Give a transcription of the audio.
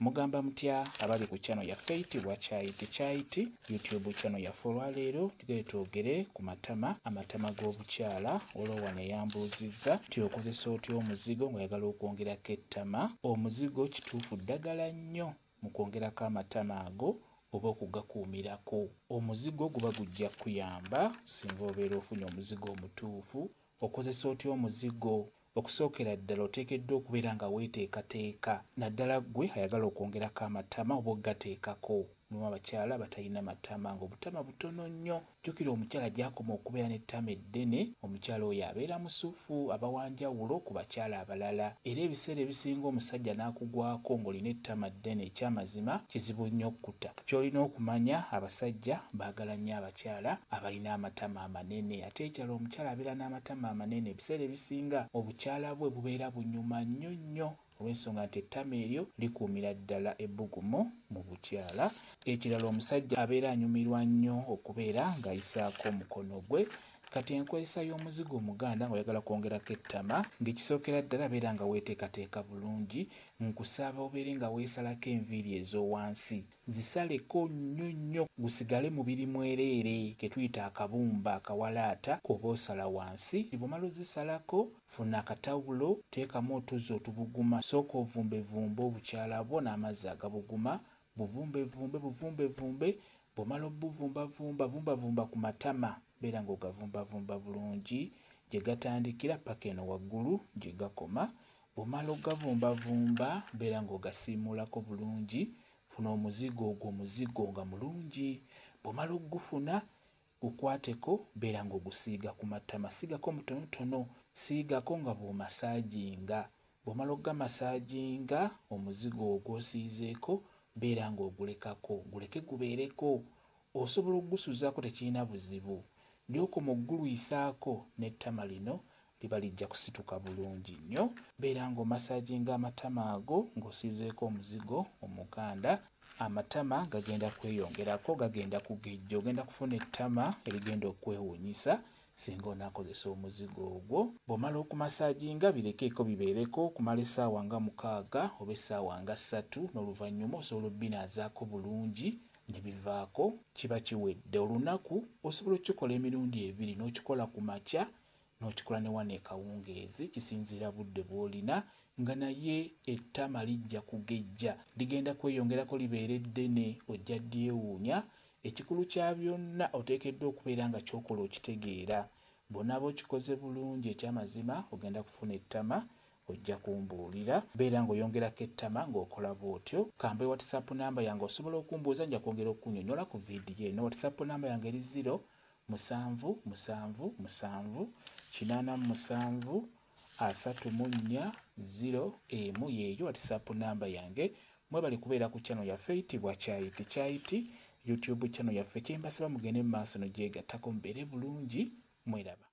Mugamba mutya abali ku channel ya Faitibwa Kyayiti YouTube channel ya olwaleero tugere twogere ku amatama g'obukyala. Olwo wano yambuuzizza nti okozesa otya omuzigo ng'oyagala okwongerako ettama. Omuzigo kituufu ddagala nnyo mu kwongerako amatama ago oba okugakuumirako. Omuzigo guba gujja kuyamba singa obeera ofunye omuzigo omutuufu. Okozesa otya omuzigo? Okusookera ddala oteekeddwa okubeera nga weeteekateeka naddala ggwe ayagala okwongerako amatama oba ogateekako. Mulimu abakyala batalina matama ng'obutama butono nnyo. Jjukira omukyala gy'akoma okubeera n'ettama eddene, omukyala oyo abeera musufu, aba wanjawulo ku bakyala abalala. Era ebiseera ebisinga omusajja n'akugwako ng'olina ettama ddene, ekyamazima kizibu nnyo okkuta. Ky'olina okumanya, abasajja baagala nnyo abakyala abalina amatama amanene. Ate ekyala omukyala abeera n'amatama amanene, ebiseera ebisinga obukyala bwe bubeera bunyuma nnyo nnyo olw'ensonga nti ettama eryo likuumira ddala ebbugumu mu bukyala. Ekirala omusajja abeera anyumirwa nnyo okubeera ng'ayisaako omukono gwe. Kati enkozesa y'omuzigo omuganda ng'oyagala kwongerako ettama, ng'ekisookera ddala beera nga weeteekateeka bulungi, nkusaba obeere nga weesalako enviiri ez'owansi. Zisaleko nnyo nnyo gusigale mubiri mwereere ke tuyita akabumba akawalaata k'oba osala wansi. Bw'omala ozisalako funa akatawulo teekamu otuzzi otubuguma, sooka ovumbevumbe obukyala bwo n'amazzi agabuguma. Buvumbevumbe. Bw'omala obuvumbavumba vumbavumba ku matama, beera ng'ogavumbavumba bulungi gye gatandikira paka eno waggulu gye gakoma. Bw'omala ogavumbavumba beera ng'ogasiimuulako bulungi. Funa omuzigo ogwo, omuzigo nga mulungi. Bw'omala ogufuna gukwateko, beera ng'ogusiiga ku matama. Siigako mutonotono, siigako nga bw'omasaajinga. Bw'omala ogamasaajinga, omuzigo ogw'osiizeeko beera ng'ogulekako, guleke gubeereko. Osobola okugusuzaako, tekirina buzibu. Gy'okoma ogguluyisaako n'ettama lino liba lijja kusituka bulungi nnyo. Beera ng'omasaajinga amatama ago ng'osiizeeko omuzigo omuganda. Amatama gagenda kweyongerako, gagenda kugejja, ogenda kufuna ettama erigenda okwewuunyisa singa onaakozesa omuzigo ogwo. Bw'omala okumasaajinga birekeeko bibeereko okumala essaawa nga 6 oba essaawa nga 3, n'oluvannyuma osobola obbinaazaako bulungi ne bivaako, kiba kiwedde. Olunaku osobola okukikola emirundi 2, n'okikola ku makya n'okikola ne wano ekawungeezi, kisinziira budde bw'olina, nga naye ettama lijja kugejja, ligenda kweyongerako libeere ddene, ojja dyewuunya. Ekikulu kya byonna oteekeddwa okubeera nga ky'okola okitegeera. Bw'onaaba okikoze bulungi ekyamazima ogenda kufuna ettama, ojja kumbuulira. Beera ng'oyongerako ettama ng'okola bw'otyo. Kambe WhatsApp namba yange osobola okumbuuza, nja kwongera okunnyonnyola ku viidiyo eno. WhatsApp namba yange eri 077873401 yeeyo WhatsApp namba yange. Mwebale kubeera ku channel ya Faitibwa Kyayiti YouTube channel yaffe. Kyembasaba mugende mu maaso n'ogyegattako mubeere bulungi. Mweraba.